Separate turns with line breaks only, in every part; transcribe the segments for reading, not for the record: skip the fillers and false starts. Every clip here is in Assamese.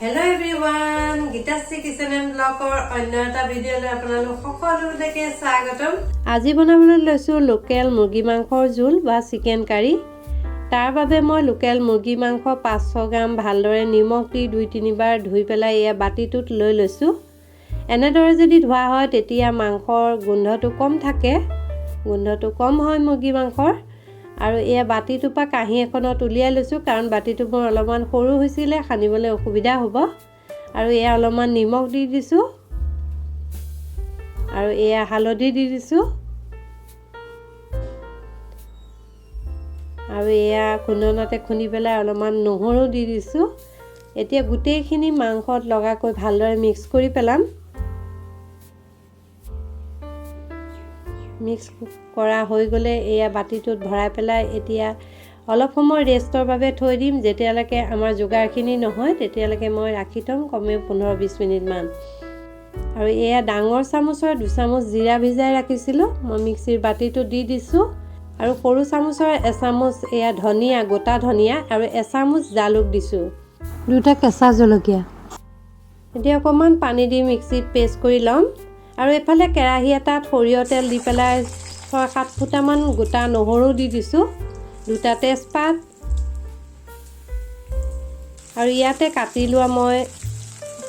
Hello everyone, Gitashree kitchen and vlog or अन्य এটা ভিডিঅ'লৈ আপোনালোক সকলোকে স্বাগতম। আজি বনাবলৈ লৈছো লোকেল মুৰ্গী মাংসৰ জোল বা চিকেন কাৰী। তাৰ বাবে মই লোকেল মুৰ্গী মাংস 500 গ্ৰাম ভালদৰে নিমখ দি 2-3 বাৰ ধুই পেলাই এয়া বাটিটোত লৈ লৈছো। এনেদৰে যদি ধোৱা হয় তেতিয়া মাংসৰ গোন্ধটো কম থাকে, গোন্ধটো কম হয় মুৰ্গী মাংসৰ। আৰু এয়া বাটিটোৰ পৰা কাঁহী এখনত উলিয়াই লৈছো কাৰণ বাটিটো মোৰ অলপমান সৰু হৈছিলে, খানিবলৈ অসুবিধা হ'ব। আৰু এয়া অলপমান নিমখ দি দিছো আৰু এয়া হালধি দি দিছো আৰু এয়া খুন্দনাতে খুন্দি পেলাই অলপমান নহৰু দি দিছো। এতিয়া গোটেইখিনি মাংসত লগাকৈ ভালদৰে মিক্স কৰি পেলাম। মিক্স কৰা হৈ গ'লে এয়া বাটিটোত ভৰাই পেলাই এতিয়া অলপ সময় ৰেষ্টৰ বাবে থৈ দিম। যেতিয়ালৈকে আমাৰ যোগাৰখিনি নহয় তেতিয়ালৈকে মই ৰাখি থম কমেও 15-20 মিনিট মান। আৰু এয়া ডাঙৰ চামুচৰ 2 চামুচ জিৰা ভিজাই ৰাখিছিলোঁ, মই মিক্সিৰ বাটিটো দি দিছোঁ। আৰু সৰু চামুচৰ 1 চামুচ এয়া ধনিয়া, গোটা ধনিয়া আৰু 1 চামুচ জালুক দিছোঁ, 2টা কেঁচা জলকীয়া। এতিয়া অকণমান পানী দি মিক্সিত পেষ্ট কৰি ল'ম। আৰু এফালে কেৰাহী এটাত সৰিয়হ তেল দি পেলাই 6-7 ফুটামান গোটা নহৰু দি দিছোঁ, 2টা তেজপাত আৰু ইয়াতে কাটি লোৱা মই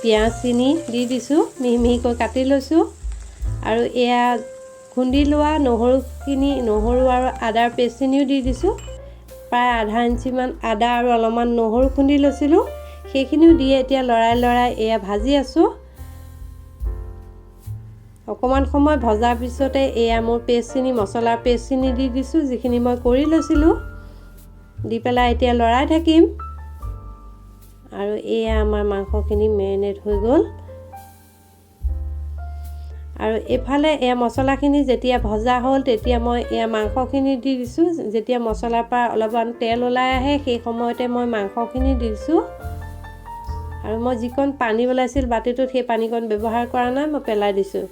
পিঁয়াজখিনি দি দিছোঁ, মিহি মিহিকৈ কাটি লৈছোঁ। আৰু এয়া খুন্দি লোৱা নহৰু আৰু আদাৰ পেষ্টখিনিও দি দিছোঁ। প্ৰায় আধা ইঞ্চিমান আদা আৰু অলপমান নহৰু খুন্দি লৈছিলোঁ, সেইখিনিও দি এতিয়া লৰাই এয়া ভাজি আছোঁ। অকণমান সময় ভজাৰ পিছতে এয়া মোৰ পেষ্টখিনি, মছলাৰ পেষ্টখিনি দি দিছোঁ, যিখিনি মই কৰি লৈছিলোঁ। দি পেলাই এতিয়া লৰাই থাকিম। আৰু এয়া আমাৰ মাংসখিনি মেৰিনেট হৈ গ'ল। আৰু এফালে এয়া মছলাখিনি যেতিয়া ভজা হ'ল তেতিয়া মই এয়া মাংসখিনি দি দিছোঁ। যেতিয়া মছলাৰ পৰা অলপমান তেল ওলাই আহে সেই সময়তে মই মাংসখিনি দি দিছোঁ। আৰু মই যিকণ পানী ওলাইছিল বাটিটোত সেই পানীকণ ব্যৱহাৰ কৰা নাই, মই পেলাই দিছোঁ।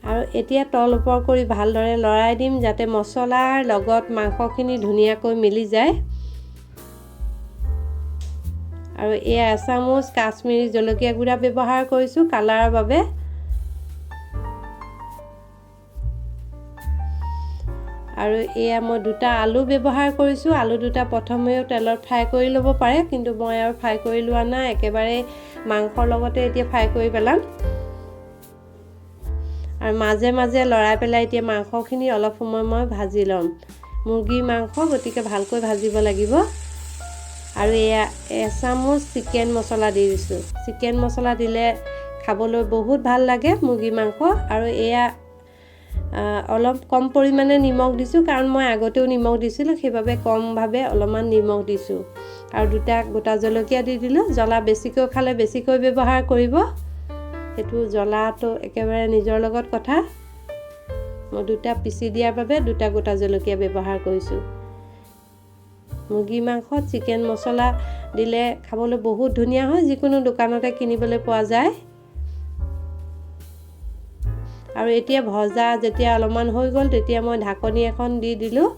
আৰু এতিয়া তল ওপৰ কৰি ভালদৰে লৰাই দিম যাতে মছলাৰ লগত মাংসখিনি ধুনীয়াকৈ মিলি যায়। আৰু এয়া 1 চামুচ কাশ্মীৰী জলকীয়া গুড়া ব্যৱহাৰ কৰিছোঁ কালাৰৰ বাবে। আৰু এয়া মই 2টা আলু ব্যৱহাৰ কৰিছোঁ। আলু 2টা প্ৰথমেও তেলত ফ্ৰাই কৰি ল'ব পাৰে, কিন্তু মই আৰু ফ্ৰাই কৰি লোৱা নাই, একেবাৰে মাংসৰ লগতে এতিয়া ফ্ৰাই কৰি পেলাম। আৰু মাজে মাজে লৰাই পেলাই এতিয়া মাংসখিনি অলপ সময় মই ভাজি ল'ম। মুৰ্গীৰ মাংস গতিকে ভালকৈ ভাজিব লাগিব। আৰু এয়া 1 চামুচ চিকেন মছলা দি দিছোঁ। চিকেন মছলা দিলে খাবলৈ বহুত ভাল লাগে মুৰ্গী মাংস। আৰু এয়া অলপ কম পৰিমাণে নিমখ দিছোঁ কাৰণ মই আগতেও নিমখ দিছিলোঁ, সেইবাবে কমভাৱে অলপমান নিমখ দিছোঁ। আৰু 2টা গোটা জলকীয়া দি দিলোঁ। জ্বলা বেছিকৈ খালে বেছিকৈ ব্যৱহাৰ কৰিব, সেইটো জ্বলাটো একেবাৰে নিজৰ লগত কথা। মই 2টা পিচি দিয়াৰ বাবে 2টা গোটা জলকীয়া ব্যৱহাৰ কৰিছোঁ। মুৰ্গী মাংসত চিকেন মছলা দিলে খাবলৈ বহুত ধুনীয়া হয়, যিকোনো দোকানতে কিনিবলৈ পোৱা যায়। আৰু এতিয়া ভজা যেতিয়া অলপমান হৈ গ'ল তেতিয়া মই ঢাকনি এখন দি দিলোঁ।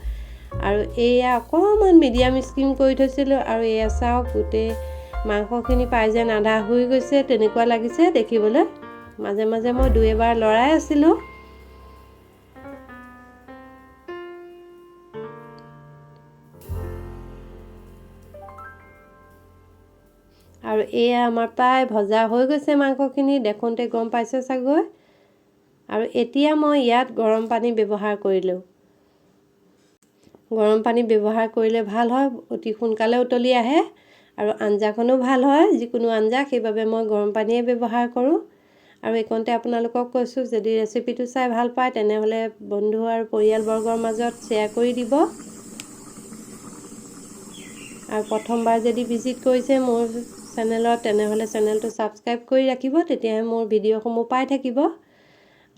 আৰু এয়া অকণমান মিডিয়াম স্কিম কৰি থৈছিলোঁ। আৰু এয়া চাওক গোটেই মাংসখিনি পাই যেন আধা হৈ গৈছে তেনেকুৱা লাগিছে দেখিবলৈ। মাজে মাজে মই 2-এবাৰ লৰাই আছিলোঁ। আৰু এয়া আমাৰ প্ৰায় ভজা হৈ গৈছে মাংসখিনি, দেখোঁতে গম পাইছে চাগৈ। আৰু এতিয়া মই ইয়াত গৰম পানী ব্যৱহাৰ কৰিলোঁ। গৰম পানী ব্যৱহাৰ কৰিলে ভাল হয়, অতি সোনকালে উতলি আহে আৰু আঞ্জাখনো ভাল হয়, যিকোনো আঞ্জা, সেইবাবে মই গৰম পানীয়ে ব্যৱহাৰ কৰোঁ। আৰু এইকণতে আপোনালোকক কৈছোঁ, যদি ৰেচিপিটো চাই ভাল পায় তেনেহ'লে বন্ধু আৰু পৰিয়ালবৰ্গৰ মাজত শ্বেয়াৰ কৰি দিব। আৰু প্ৰথমবাৰ যদি ভিজিট কৰিছে মোৰ চেনেলত তেনেহ'লে চেনেলটো ছাবস্ক্ৰাইব কৰি ৰাখিব, তেতিয়াহে মোৰ ভিডিঅ'সমূহ পাই থাকিব।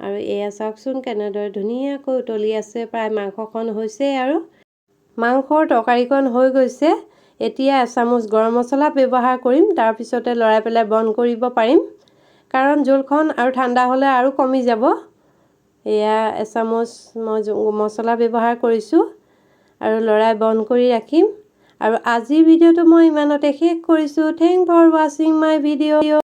আৰু এয়া চাওকচোন কেনেদৰে ধুনীয়াকৈ উতলি আছে, প্ৰায় মাংসখন হৈছে আৰু মাংসৰ তৰকাৰীখন হৈ গৈছে। এতিয়া 1 চামুচ গৰম মছলা ব্যৱহাৰ কৰিম, তাৰপিছতে লৰাই পেলাই বন্ধ কৰিব পাৰিম কাৰণ জোলখন আৰু ঠাণ্ডা হ'লে আৰু কমি যাব। এয়া 1 চামুচ মই মছলা ব্যৱহাৰ কৰিছোঁ আৰু লৰাই বন্ধ কৰি ৰাখিম। আৰু আজিৰ ভিডিঅ'টো মই ইমানতে শেষ কৰিছোঁ। থেংক ফৰ ৱাচিং মাই ভিডিঅ'।